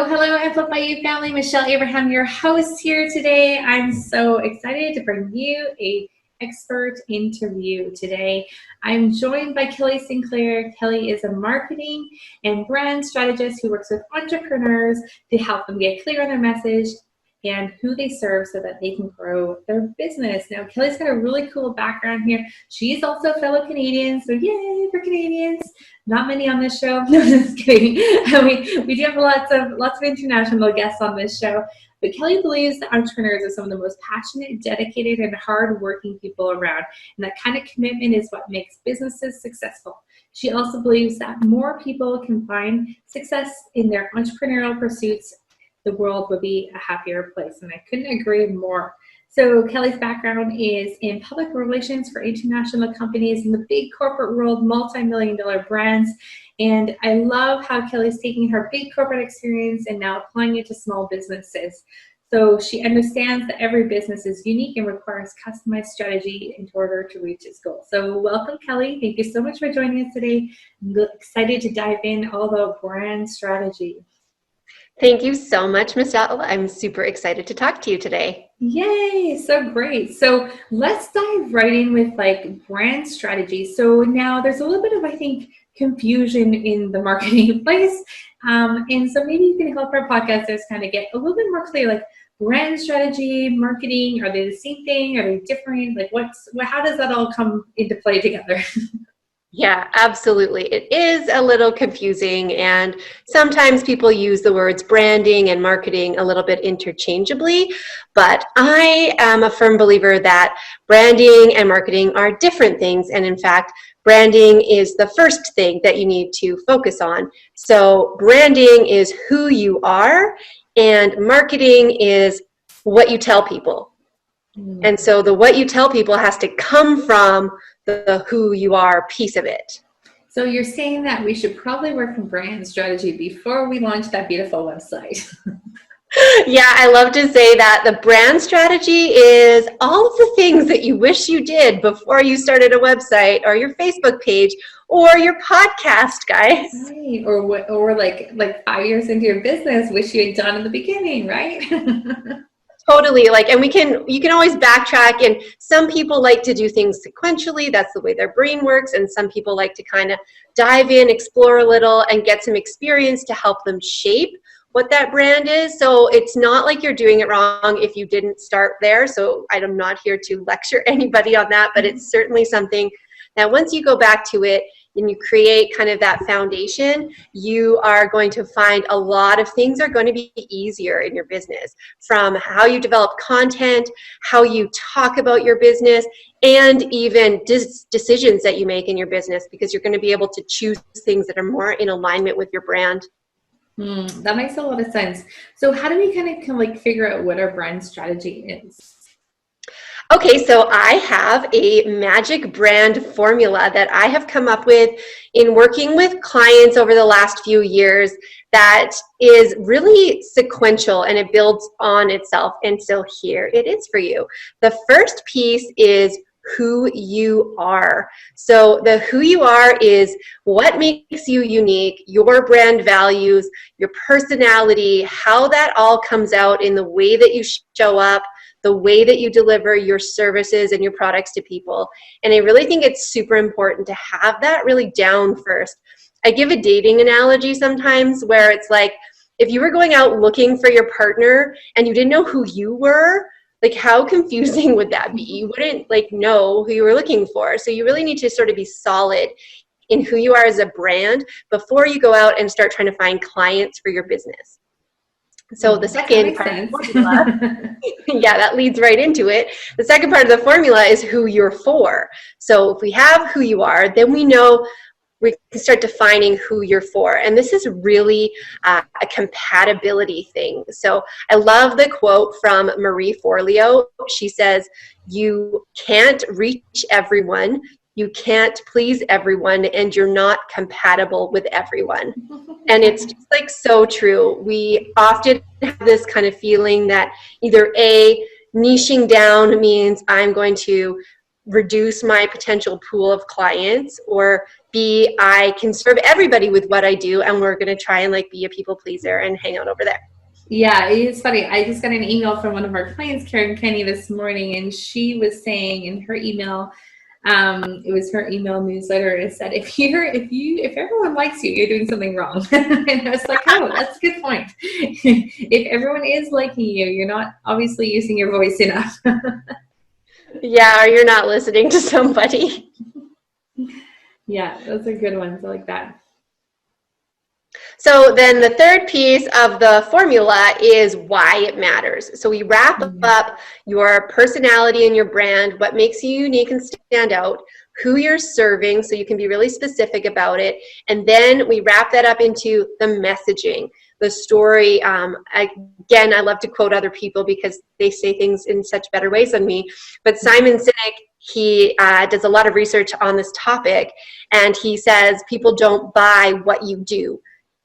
Hello, Amplify You family. Michelle Abraham, your host here today. I'm so excited to bring you a expert interview today. I'm joined by Kelly Sinclair. Kelly is a marketing and brand strategist who works with entrepreneurs to help them get clear on their message and who they serve so that they can grow their business. Now, Kelly's got a really cool background here. She's also a fellow Canadian, so yay for Canadians. Not many on this show. No, just kidding. We do have lots of international guests on this show. But Kelly believes that entrepreneurs are some of the most passionate, dedicated, and hardworking people around. And that kind of commitment is what makes businesses successful. She also believes that more people can find success in their entrepreneurial pursuits, the world would be a happier place. And I couldn't agree more. So Kelly's background is in public relations for international companies in the big corporate world, multi-million-dollar brands. And I love how Kelly's taking her big corporate experience and now applying it to small businesses. So she understands that every business is unique and requires customized strategy in order to reach its goal. So welcome, Kelly. Thank you so much for joining us today. I'm excited to dive in all about brand strategy. Thank you so much, Michelle. I'm super excited to talk to you today. Yay, so great. So let's dive right in with brand strategy. So now there's a little bit of, I think, confusion in the marketing place. And so maybe you can help our podcasters kind of get a little bit more clear, brand strategy, marketing, are they the same thing? Are they different? How does that all come into play together? Yeah, absolutely. It is a little confusing, and sometimes people use the words branding and marketing a little bit interchangeably, but I am a firm believer that branding and marketing are different things, and in fact, branding is the first thing that you need to focus on. So branding is who you are, and marketing is what you tell people. And so the what you tell people has to come from the who you are piece of it. So you're saying that we should probably work on brand strategy before we launch that beautiful website. Yeah, I love to say that the brand strategy is all of the things that you wish you did before you started a website or your Facebook page or your podcast, guys. Right. Or like 5 years into your business, wish you had done in the beginning, right? Totally. And you can always backtrack, and some people like to do things sequentially. That's the way their brain works. And some people like to kind of dive in, explore a little, and get some experience to help them shape what that brand is. So it's not like you're doing it wrong if you didn't start there. So I'm not here to lecture anybody on that, but it's certainly something that once you go back to it and you create kind of that foundation, you are going to find a lot of things are going to be easier in your business, from how you develop content, how you talk about your business, and even decisions that you make in your business, because you're going to be able to choose things that are more in alignment with your brand. That makes a lot of sense. So how do we kind of figure out what our brand strategy is? Okay, so I have a magic brand formula that I have come up with in working with clients over the last few years that is really sequential, and it builds on itself. And so here it is for you. The first piece is who you are. So the who you are is what makes you unique, your brand values, your personality, how that all comes out in the way that you show up, the way that you deliver your services and your products to people. And I really think it's super important to have that really down first. I give a dating analogy sometimes where it's like, if you were going out looking for your partner and you didn't know who you were, how confusing would that be? You wouldn't know who you were looking for. So you really need to sort of be solid in who you are as a brand before you go out and start trying to find clients for your business. So the second part of the formula, yeah, that leads right into it. The second part of the formula is who you're for. So if we have who you are, then we know we can start defining who you're for. And this is really a compatibility thing. So I love the quote from Marie Forleo. She says, "You can't reach everyone, you can't please everyone, and you're not compatible with everyone." And it's just so true. We often have this kind of feeling that either A, niching down means I'm going to reduce my potential pool of clients, or B, I can serve everybody with what I do, and we're going to try and like be a people pleaser and hang out over there. Yeah, it's funny. I just got an email from one of our clients, Karen Kenny, this morning, and she was saying in her email, it was her email newsletter. It said, if everyone likes you, you're doing something wrong. And I was like, oh, that's a good point. If everyone is liking you, you're not obviously using your voice enough. Yeah, or you're not listening to somebody. Yeah, those are good ones. I like that. So then the third piece of the formula is why it matters. So we wrap up your personality and your brand, what makes you unique and stand out, who you're serving, so you can be really specific about it. And then we wrap that up into the messaging, the story. Again, I love to quote other people because they say things in such better ways than me. But Simon Sinek, he does a lot of research on this topic, and he says people don't buy what you do.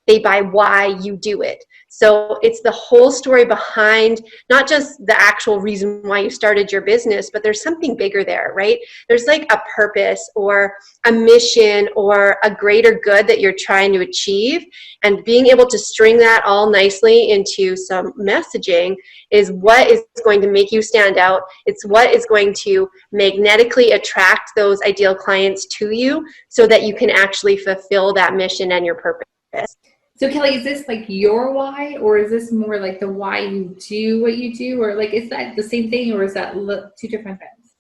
They buy why you do it. So it's the whole story behind not just the actual reason why you started your business, but there's something bigger there, right? There's like a purpose or a mission or a greater good that you're trying to achieve. And being able to string that all nicely into some messaging is what is going to make you stand out. It's what is going to magnetically attract those ideal clients to you so that you can actually fulfill that mission and your purpose. So Kelly, is this like your why, or is this more like the why you do what you do, or like is that the same thing, or is that two different things?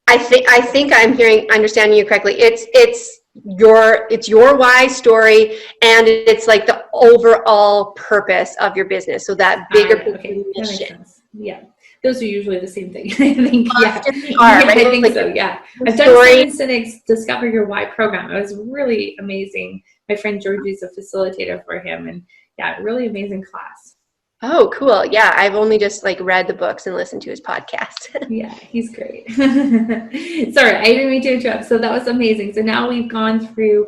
I think I'm understanding you correctly. It's your why story, and it's like the overall purpose of your business. So that bigger okay. That makes mission. sense. Yeah. Those are usually the same thing. I think, yeah. Right? I think so, yeah. I've done Simon Sinek's Discover Your Why program. It was really amazing. My friend Georgie's a facilitator for him, and yeah, really amazing class. Oh, cool. Yeah, I've only just like read the books and listened to his podcast. Yeah, he's great. Sorry, I didn't mean to interrupt. So that was amazing. So now we've gone through,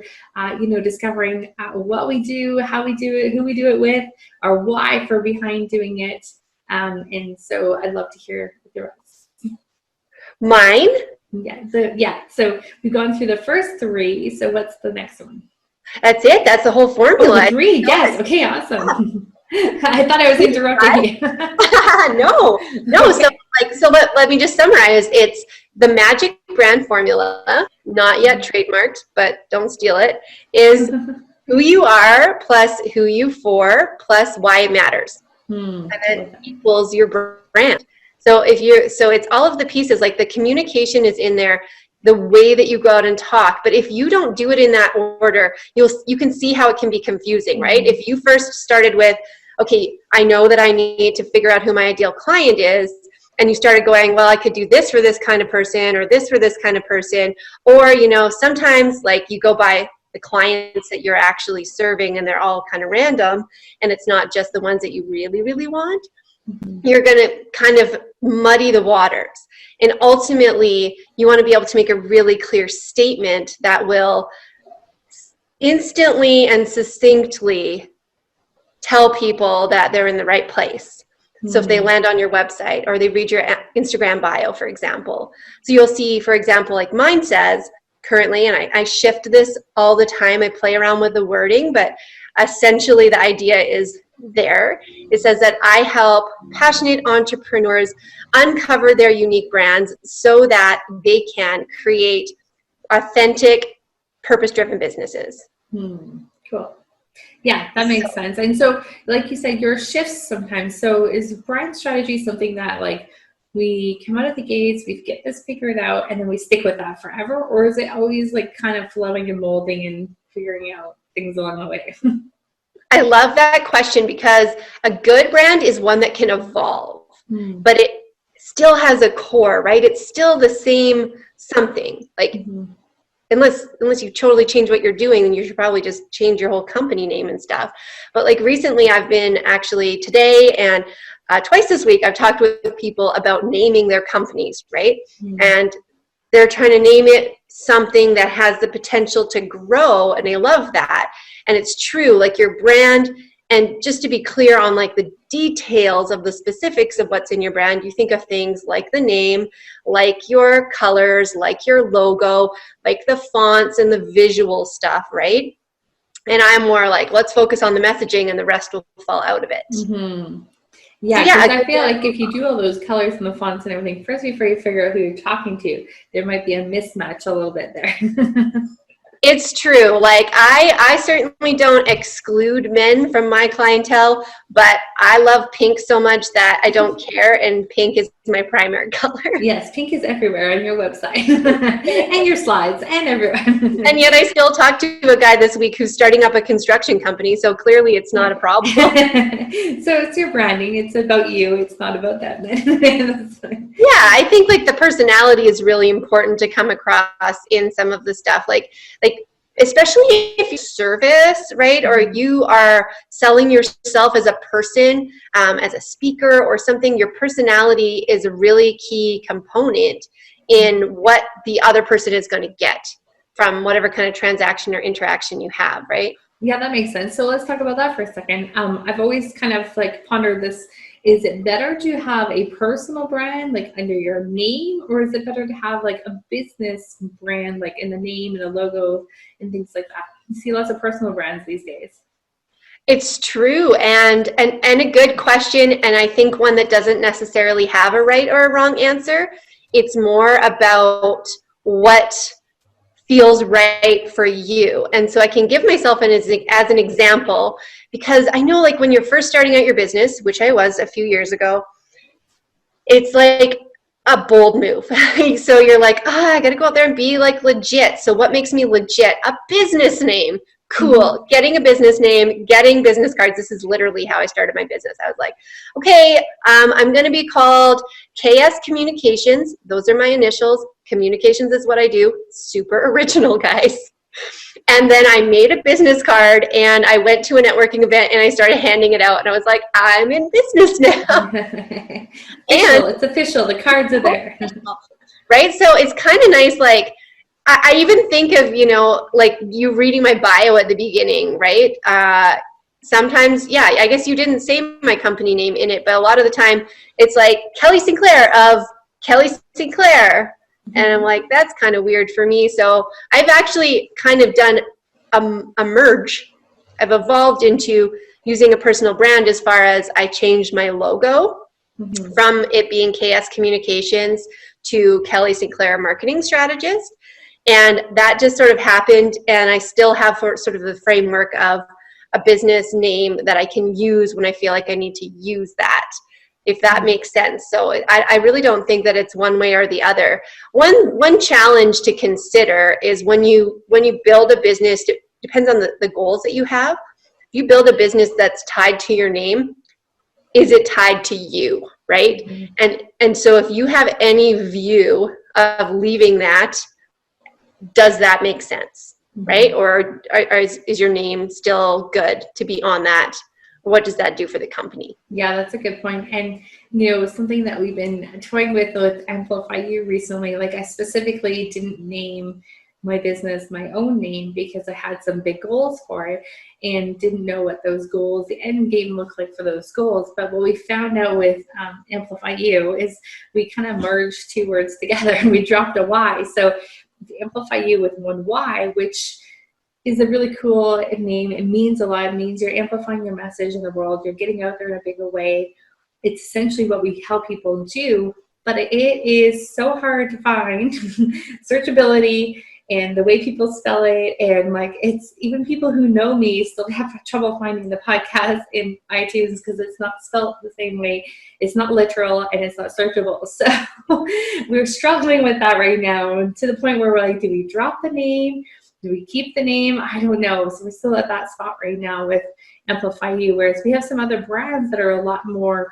discovering what we do, how we do it, who we do it with, our why for behind doing it. And so I'd love to hear the rest. Mine? So we've gone through the first three. So what's the next one? That's it. That's the whole formula. Oh, three. Yes. Okay. Awesome. I thought I was interrupting you. No. So let me just summarize. It's the magic brand formula, not yet trademarked, but don't steal it, is who you are plus who you for plus why it matters. And then equals your brand. So it's all of the pieces, like the communication is in there, the way that you go out and talk. But if you don't do it in that order, you can see how it can be confusing, right? If you first started with, okay, I know that I need to figure out who my ideal client is, and you started going, well, I could do this for this kind of person or this for this kind of person. Or, sometimes like you go by the clients that you're actually serving and they're all kind of random and it's not just the ones that you really, really want. You're going to kind of muddy the waters. And ultimately, you want to be able to make a really clear statement that will instantly and succinctly tell people that they're in the right place. So if they land on your website or they read your Instagram bio, for example. So you'll see, for example, like mine says currently, and I shift this all the time. I play around with the wording, but essentially the idea is there. It says that I help passionate entrepreneurs uncover their unique brands so that they can create authentic, purpose-driven businesses. Cool. Yeah, that makes sense. And so, like you said, your shifts sometimes. So is brand strategy something that like we come out of the gates, we get this figured out, and then we stick with that forever? Or is it always like kind of flowing and molding and figuring out things along the way? I love that question because a good brand is one that can evolve, but it still has a core, right? It's still the same something. Like unless you totally change what you're doing, then you should probably just change your whole company name and stuff. But like recently I've been actually today and twice this week, I've talked with people about naming their companies, right? And they're trying to name it something that has the potential to grow, and they love that. And it's true, like your brand And just to be clear on like the details of the specifics of what's in your brand, you think of things like the name, like your colors, like your logo, like the fonts and the visual stuff, right? And I'm more like, let's focus on the messaging and the rest will fall out of it. Mm-hmm. Yeah, because I feel like if you do all those colors and the fonts and everything, first before you figure out who you're talking to, there might be a mismatch a little bit there. It's true. Like I certainly don't exclude men from my clientele, but I love pink so much that I don't care, and pink is my primary color. Yes, pink is everywhere on your website and your slides and everywhere. And yet I still talked to a guy this week who's starting up a construction company, so clearly it's not a problem. So it's your branding. It's about you. It's not about them. Yeah, I think like the personality is really important to come across in some of the stuff. Like especially if you service, right, or you are selling yourself as a person, as a speaker or something, your personality is a really key component in what the other person is going to get from whatever kind of transaction or interaction you have, right? Yeah, that makes sense. So let's talk about that for a second. I've always kind of like pondered this. Is it better to have a personal brand like under your name, or is it better to have like a business brand like in the name and the logo and things like that? You see lots of personal brands these days. It's true, and a good question, and I think one that doesn't necessarily have a right or a wrong answer. It's more about what feels right for you. And so I can give myself as an example, because I know like when you're first starting out your business, which I was a few years ago, it's like a bold move. So you're like, I got to go out there and be like legit. So what makes me legit? A business name. Cool. Mm-hmm. Getting a business name, getting business cards. This is literally how I started my business. I was like, okay, I'm going to be called KS Communications. Those are my initials. Communications is what I do. Super original, guys. And then I made a business card and I went to a networking event and I started handing it out and I was like, I'm in business now. It's official. The cards are there. Right? So it's kind of nice. Like I even think of, like you reading my bio at the beginning, right? Sometimes, yeah, I guess you didn't say my company name in it, but a lot of the time it's like Kelly Sinclair of Kelly Sinclair. And I'm like, that's kind of weird for me. So I've actually kind of done a merge. I've evolved into using a personal brand as far as I changed my logo from it being KS Communications to Kelly Sinclair Marketing Strategist. And that just sort of happened. And I still have sort of the framework of a business name that I can use when I feel like I need to use that, if that makes sense. So I really don't think that it's one way or the other. One challenge to consider is when you build a business, it depends on the goals that you have. If you build a business that's tied to your name, is it tied to you, right? And so if you have any view of leaving that, does that make sense, right? Or is your name still good to be on that? What does that do for the company? Yeah, that's a good point. And, something that we've been toying with Amplify You recently, like I specifically didn't name my business my own name because I had some big goals for it and didn't know what those goals, the end game looked like for those goals. But what we found out with Amplify You is we kind of merged two words together and we dropped a Y. So Amplify You with one Y, which is a really cool name. It means a lot. It means you're amplifying your message in the world. You're getting out there in a bigger way. It's essentially what we help people do, but it is so hard to find. Searchability and the way people spell it, and like it's even people who know me still have trouble finding the podcast in iTunes because it's not spelled the same way. It's not literal and it's not searchable. So we're struggling with that right now, to the point where we're like, do we drop the name? Do we keep the name? I don't know. So we're still at that spot right now with Amplify You, whereas we have some other brands that are a lot more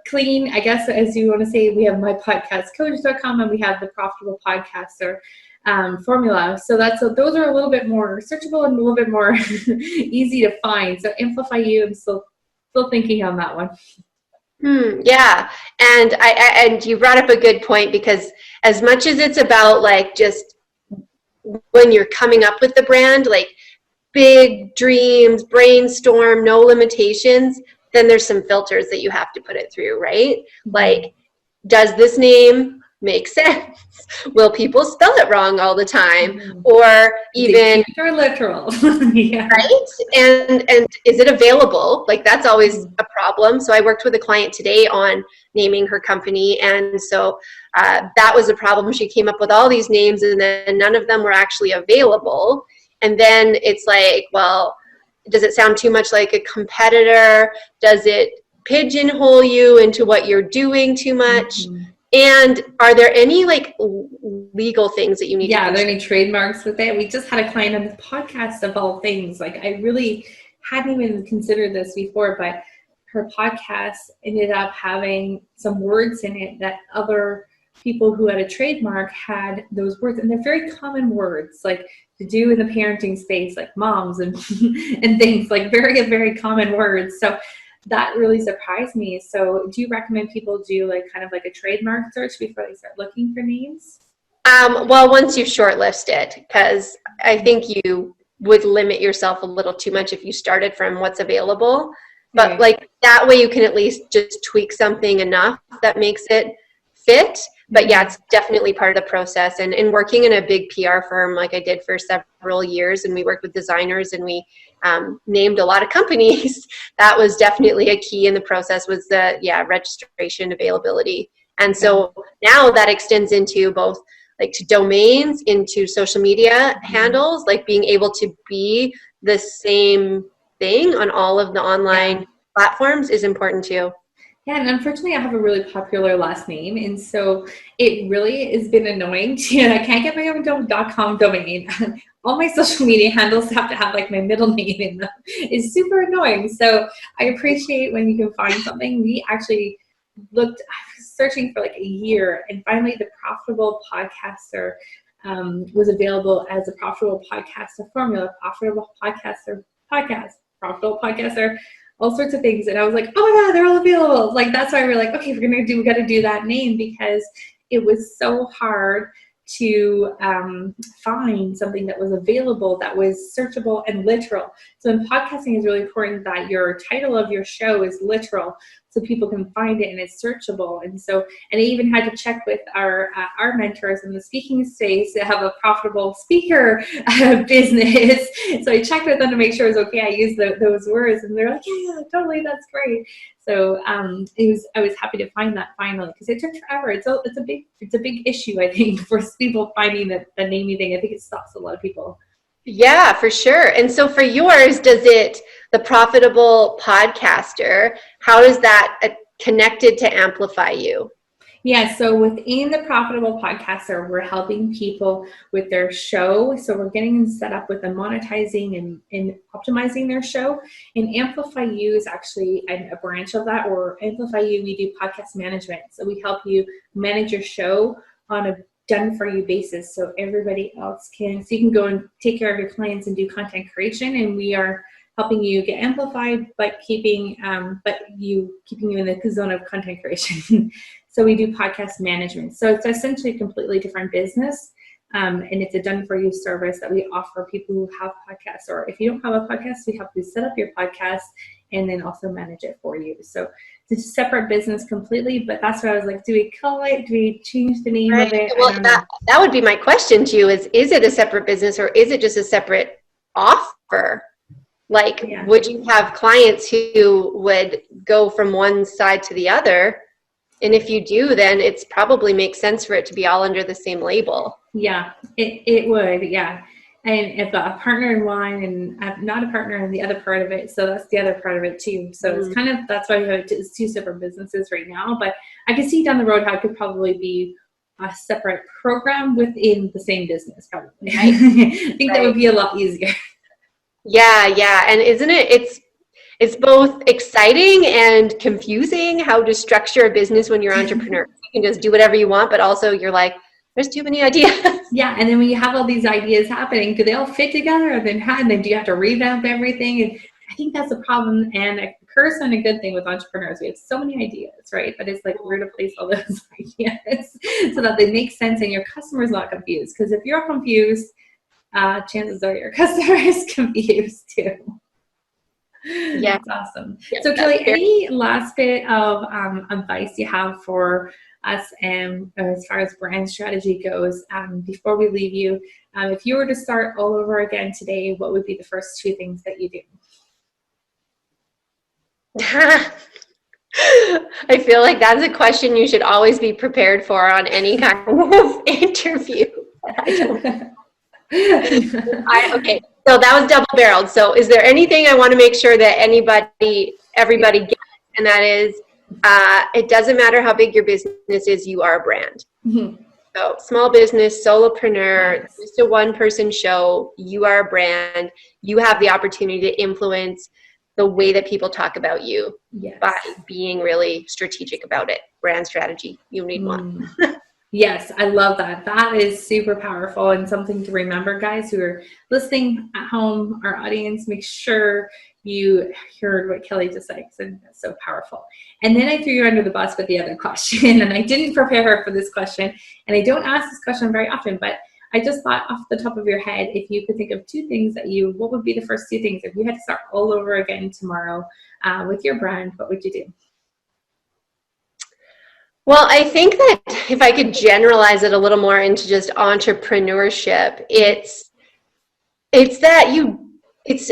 clean, I guess, as you want to say. We have mypodcastcoach.com and we have the Profitable Podcaster formula. So those are a little bit more searchable and a little bit more easy to find. So Amplify You, I'm still thinking on that one. Yeah, and you brought up a good point, because as much as it's about like just when you're coming up with the brand, like big dreams, brainstorm, no limitations, then there's some filters that you have to put it through, right? Like, does this name make sense? Will people spell it wrong all the time? Or even, or literal. Yeah. right? And is it available? Like, that's always a problem. So I worked with a client today on naming her company, and so that was a problem. She came up with all these names, and then none of them were actually available. And then it's like, well, does it sound too much like a competitor? Does it pigeonhole you into what you're doing too much? And are there any like legal things that you need to are there any trademarks with it? We just had a client on the podcast of all things. Like, I really hadn't even considered this before, but her podcast ended up having some words in it that other people who had a trademark had those words, and they're very common words, like to do in the parenting space, like moms and and things, like very, very common words. So that really surprised me. So do you recommend people do like kind of like a trademark search before they start looking for names? Well, once you shortlist it, because I think you would limit yourself a little too much if you started from what's available. But like that way you can at least just tweak something enough that makes it fit. But yeah, it's definitely part of the process. And working in a big PR firm like I did for several years, and we worked with designers, and we named a lot of companies, that was definitely a key in the process, was the registration availability. And so now that extends into both like to domains, into social media handles, like being able to be the same thing on all of the online platforms is important too. Yeah, and unfortunately, I have a really popular last name, and so it really has been annoying to, I can't get my own .com domain. All my social media handles have to have like my middle name in them. It's super annoying. So I appreciate when you can find something. We actually I was searching for like a year, and finally the Profitable Podcaster was available as a Profitable Podcaster formula, Profitable Podcaster podcast, Profitable Podcaster, all sorts of things. And I was like, oh my God, they're all available. Like, that's why we're like, okay, we got to do that name, because it was so hard to find something that was available, that was searchable and literal. So in podcasting, it's really important that your title of your show is literal, so people can find it and it's searchable. And so, and I even had to check with our mentors in the speaking space to have a profitable speaker business. So I checked with them to make sure it was okay. I used those words, and they're like, yeah, totally, that's great. So I was happy to find that finally, because it took forever. It's a big issue, I think, for people finding the naming thing. I think it stops a lot of people. Yeah, for sure. And so for yours, the Profitable Podcaster, how is that connected to amplify you? Yeah, so within the Profitable Podcaster, we're helping people with their show. So we're getting them set up with the monetizing and optimizing their show. And Amplify You is actually a branch of that. Or Amplify You, we do podcast management. So we help you manage your show on a done-for-you basis, so everybody else can. So you can go and take care of your clients and do content creation, and we are helping you get amplified, but keeping you in the zone of content creation. So we do podcast management. So it's essentially a completely different business, and it's a done-for-you service that we offer people who have podcasts. Or if you don't have a podcast, we help you set up your podcast and then also manage it for you. So it's a separate business completely, but that's what I was like, do we call it? Do we change the name of it? Well, that would be my question to you is it a separate business, or is it just a separate offer? Like, would you have clients who would go from one side to the other? And if you do, then it's probably makes sense for it to be all under the same label. Yeah, it would, yeah. And I've got a partner in one, and I'm not a partner in the other part of it. So that's the other part of it too. So it's kind of, that's why we have it's two separate businesses right now. But I can see down the road how it could probably be a separate program within the same business, probably. I think that would be a lot easier. Yeah. And isn't it, it's both exciting and confusing how to structure a business when you're an entrepreneur. You can just do whatever you want, but also you're like, there's too many ideas. Yeah, and then when you have all these ideas happening, do they all fit together? And then do you have to revamp everything? And I think that's a problem, and a curse and a good thing with entrepreneurs. We have so many ideas, right? But it's like where to place all those ideas so that they make sense and your customer's not confused. Because if you're confused, chances are your customers confused too. Yeah. That's awesome. Yeah, So Kelly, any last bit of advice you have for us as far as brand strategy goes before we leave you? If you were to start all over again today, what would be the first two things that you do? I feel like that's a question you should always be prepared for on any kind of interview. I don't okay, so that was double-barreled. So is there anything I want to make sure that everybody gets? And that is, it doesn't matter how big your business is, you are a brand. Mm-hmm. So small business, solopreneur, Yes. just a one-person show, you are a brand. You have the opportunity to influence the way that people talk about you by being really strategic about it. Brand strategy, you need one. Yes, I love that. That is super powerful and something to remember, guys who are listening at home, our audience, make sure you heard what Kelly just said, because that's so powerful. And then I threw you under the bus with the other question, and I didn't prepare her for this question, and I don't ask this question very often, but I just thought off the top of your head, if you could think of two things what would be the first two things if you had to start all over again tomorrow with your brand, what would you do? Well, I think that if I could generalize it a little more into just entrepreneurship, it's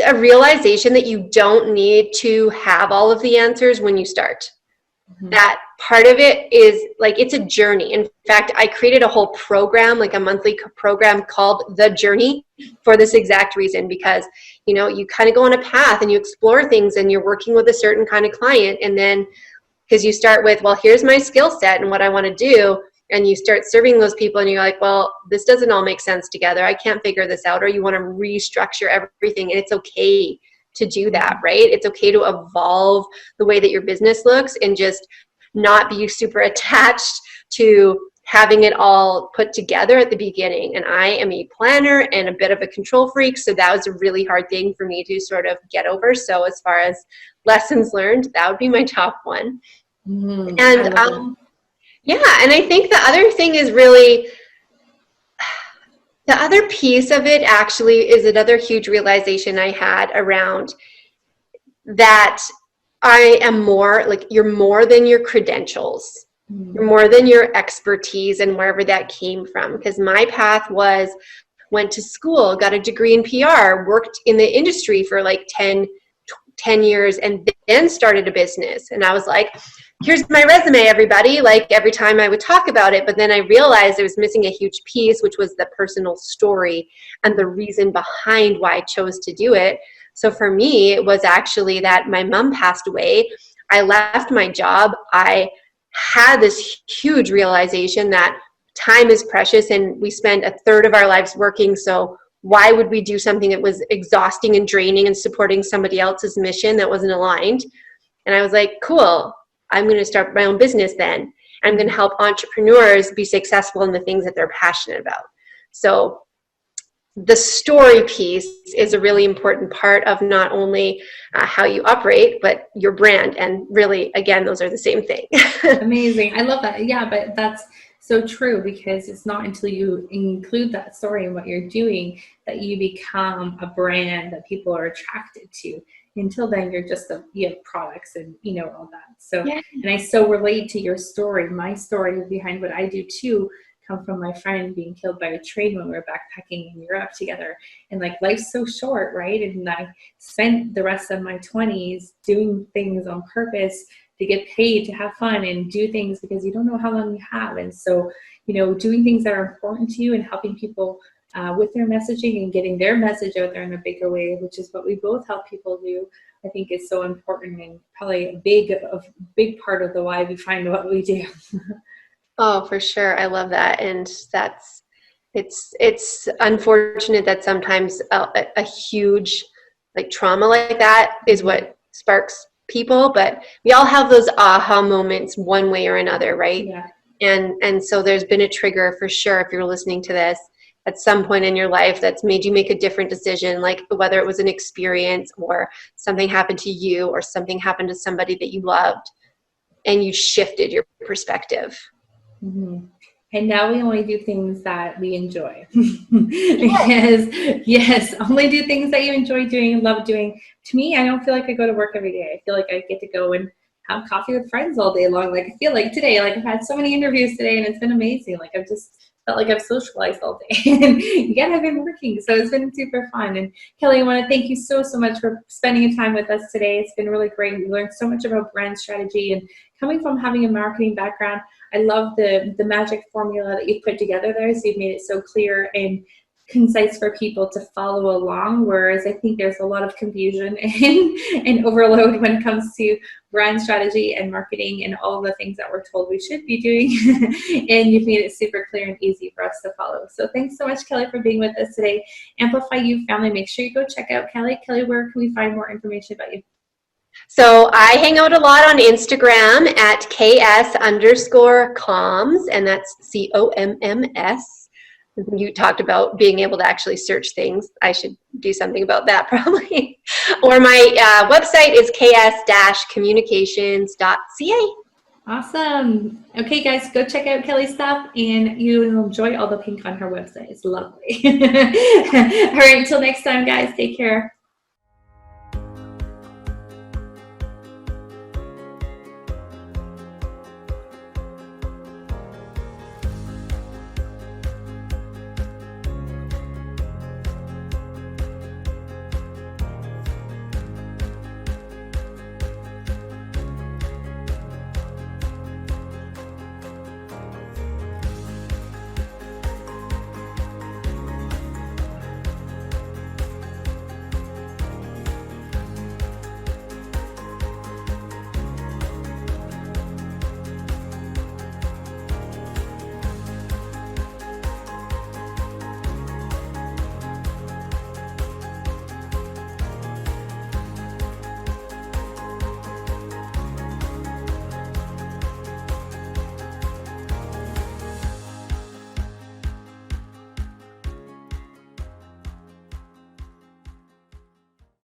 a realization that you don't need to have all of the answers when you start. Mm-hmm. That part of it is like, it's a journey. In fact, I created a whole program, like a monthly program called The Journey, for this exact reason, because, you kind of go on a path and you explore things and you're working with a certain kind of client. And then, because you start with, well, here's my skill set and what I want to do. And you start serving those people and you're like, well, this doesn't all make sense together. I can't figure this out. Or you want to restructure everything. And it's okay to do that, right? It's okay to evolve the way that your business looks and just not be super attached to having it all put together at the beginning. And I am a planner and a bit of a control freak. So that was a really hard thing for me to sort of get over. So as far as lessons learned, that would be my top one. And and I think the other thing is really, the other piece of it actually is another huge realization I had around that I am more like, you're more than your credentials. You're more than your expertise and wherever that came from. Because my path went to school, got a degree in PR, worked in the industry for like 10 years, and then started a business. And I was like, here's my resume, everybody, like every time I would talk about it. But then I realized I was missing a huge piece, which was the personal story and the reason behind why I chose to do it. So for me, it was actually that my mom passed away. I left my job. I had this huge realization that time is precious and we spend a third of our lives working. So why would we do something that was exhausting and draining and supporting somebody else's mission that wasn't aligned? And I was like, cool, I'm going to start my own business then. I'm going to help entrepreneurs be successful in the things that they're passionate about. So the story piece is a really important part of not only how you operate, but your brand. And really, again, those are the same thing. Amazing. I love that. Yeah, but that's so true, because it's not until you include that story in what you're doing that you become a brand that people are attracted to. Until then, you're just you have products and all that. So, yeah. And I so relate to your story. My story behind what I do too come from my friend being killed by a train when we were backpacking in Europe together. And like, life's so short, right? And I spent the rest of my 20s doing things on purpose to get paid, to have fun and do things because you don't know how long you have. And so, doing things that are important to you and helping people with their messaging and getting their message out there in a bigger way, which is what we both help people do, I think is so important and probably a big part of the why we find what we do. Oh, for sure. I love that. And it's unfortunate that sometimes a huge like trauma like that is what sparks people, but we all have those aha moments one way or another, right? Yeah. And so there's been a trigger for sure, if you're listening to this, at some point in your life that's made you make a different decision, like whether it was an experience or something happened to you or something happened to somebody that you loved and you shifted your perspective. Mm-hmm. And now we only do things that we enjoy. Because, yes, only do things that you enjoy doing and love doing. To me, I don't feel like I go to work every day. I feel like I get to go and have coffee with friends all day long. Like, I feel like today, like I've had so many interviews today and it's been amazing. Like, I've just felt like I've socialized all day. And yet I've been working. So it's been super fun. And Kelly, I want to thank you so much for spending time with us today. It's been really great. We learned so much about brand strategy, and coming from having a marketing background, I love the magic formula that you've put together there. So you've made it so clear and concise for people to follow along, whereas I think there's a lot of confusion and overload when it comes to brand strategy and marketing and all the things that we're told we should be doing. And you've made it super clear and easy for us to follow. So thanks so much, Kelly, for being with us today. Amplify You family, make sure you go check out Kelly. Kelly, where can we find more information about you? So I hang out a lot on Instagram at ks_comms, and that's COMMS. You talked about being able to actually search things. I should do something about that probably. Or my website is ks-communications.ca. Awesome. Okay, guys, go check out Kelly's stuff, and you will enjoy all the pink on her website. It's lovely. All right, until next time, guys, take care.